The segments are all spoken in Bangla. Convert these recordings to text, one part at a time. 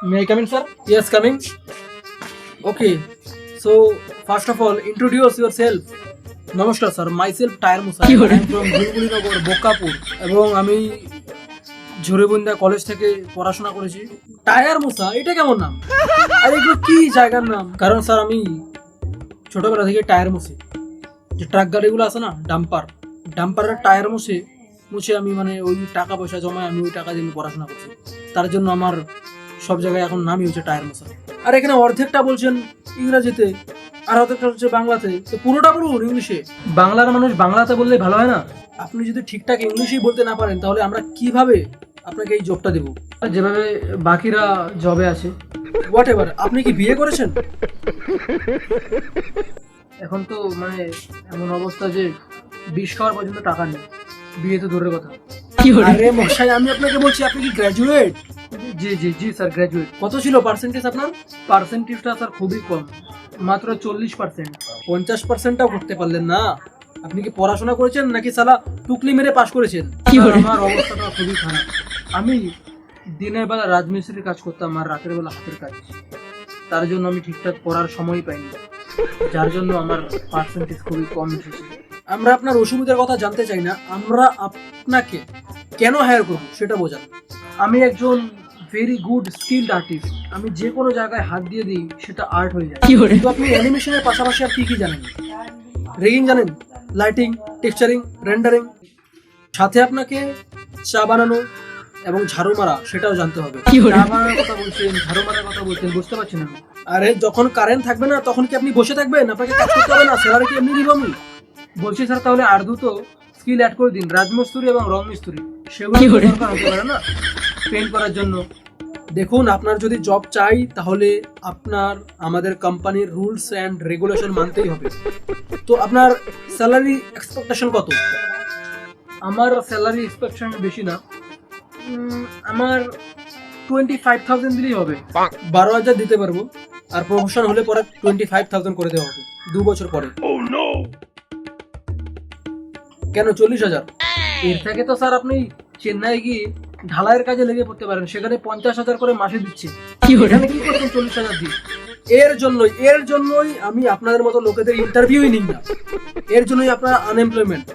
May I come in, sir? Yes, coming. Okay. So, first of all, introduce yourself. নমস্কার স্যার, মাইসেলফ টায়ার মুসা ফ্রম গুলগুলিনগর বোকাপুর, এবং আমি ঝুড়িবন্দা কলেজ থেকে পড়াশোনা করেছি। টায়ার মুসা, এটা কেমন নাম? আর এগুলো কি জায়গার নাম? কারণ স্যার আমি ছোটবেলা থেকে টায়ার মুছি, যে ট্রাক গাড়িগুলো আছে না, ডাম্পারের টায়ার মুছে মুছে আমি মানে ওই টাকা পয়সা জমায় আমি ওই টাকা দিয়ে আমি পড়াশোনা করছি। তার জন্য আমার সব জায়গায় এখন নামই হচ্ছে টায়ার মুসা। আর এখানে অর্ধেকটা বলছেন ইংরেজিতে আর অর্ধেকটা হচ্ছে বাংলাতে, তো পুরোটা বলুন ইংলিশে। বাংলার মানুষ বাংলাতে বললে ভালো হয় না? আপনি যদি ঠিকঠাক ইংলিশেই বলতে না পারেন তাহলে আমরা কিভাবে আপনাকে এই জবটা দেবো, যেভাবে বাকিরা জবে আছে। হোয়াট এভার, আপনি কি বিয়ে করেছেন? এখন তো মানে এমন অবস্থা যে বিষ খাওয়ার পর্যন্ত টাকা নেই, বিয়ে তো দূরের কথা। আরে মশাই, আমি আপনাকে বলছি, আপনি কি গ্র্যাজুয়েট? জি জি জি স্যার, গ্র্যাজুয়েট। কত ছিল পার্সেন্টেজ আপনার? পার্সেন্টেজটা স্যার খুবই কম, মাত্র 40%। 50%টাও করতে পারলেন না? আপনি কি পড়াশোনা করেছেন নাকি সালা টুকলি মেরে পাশ করেছেন? আমার অবস্থাটা খুবই খারাপ। আমি দিনের বেলা রাজমিস্ত্রির কাজ করতাম আর রাতের বেলা হাতের কাজ, তার জন্য আমি ঠিকঠাক পড়ার সময় পাইনি, যার জন্য আমার পার্সেন্টেজ খুবই কম এসেছে। আমরা আপনার অসুবিধার কথা জানতে চাই না, আমরা আপনাকে কেন হায়ার করব সেটা বোঝান। আমি একজন ভেরি গুড স্কিলড আর্টিস্ট, আমি যে কোনো জায়গায় হাত দিয়ে দিই সেটা আর্ট হয়ে যায়। কিন্তু আপনি অ্যানিমেশনের পাশাপাশি আর কি কি জানেন? রিগিং জানেন, লাইটিং, টেক্সচারিং, রেন্ডারিং, সাথে আপনাকে চা বানানো এবং ঝাড়ু মারা সেটাও জানতে হবে। চা বানানোর কথা বলছেন, ঝাড়ু মারার কথা বলছেন, বুঝতে পারছেন না? আরে যখন কারেন্ট থাকবে না তখন কি আপনি বসে থাকবেন? আপনাকে কাজ করতে হবে না, স্যালারি কি এমনি দিব আমি? বলছি স্যার, তাহলে আর দুটো স্কিল অ্যাড করে দিন, রাজমিস্ত্রি এবং রং মিস্ত্রি, সেগুলো দরকার হতে পারে না পেইন্ট করার জন্য। দেখুন, আপনার যদি জব চাই তাহলে আপনার আমাদের কোম্পানির রুলস অ্যান্ড রেগুলেশন মানতেই হবে। তো আপনার স্যালারি এক্সপেকটেশন কত? আমার স্যালারি এক্সপেকটেশন বেশি না, আমার 25,000 দিলেই হবে। 12,000 দিতে পারবো, আর প্রমোশন হলে পরে 25,000 করে দেওয়া হবে 2 বছর পরে। কেন 40,000? এর থেকে তো স্যার আপনি চেন্নাই গিয়ে ঢালাইয়ের কাজে লেগে পড়তে পারেন, সেখানে 50,000 করে মাসে দিচ্ছে। এখানে কি করছেন 40,000 দিয়ে? এর জন্যই আমি আপনাদের মতো লোকেদের ইন্টারভিউই নিই না, এর জন্যই আপনারা আনএমপ্লয়মেন্ট।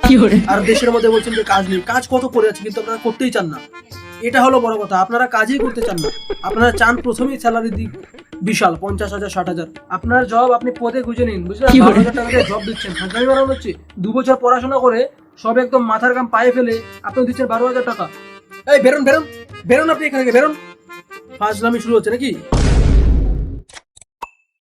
আর দেশের মধ্যে বলছেন যে কাজ নেই, কাজ কত করে আছে কিন্তু আপনারা করতেই চান না, এটা হলো বড় কথা। আপনারা কাজই করতে চান না, আপনারা চান প্রথমেই স্যালারি দিক বিশাল 50,000 60,000। আপনার জব আপনি পদে খুঁজে নিন, বুঝলেন? 12,000 টাকা দিয়ে জব দিচ্ছেন, হাজারি বাড়ানো হচ্ছে। 2 বছর পড়াশোনা করে সব একদম মাথার গাম পায়ে ফেলে আপনি দিচ্ছেন 12,000 টাকা। এই বেরোন বেরোন বেরোন, আপনি এখান থেকে বেরোন, ফাজলামি শুরু হচ্ছে নাকি?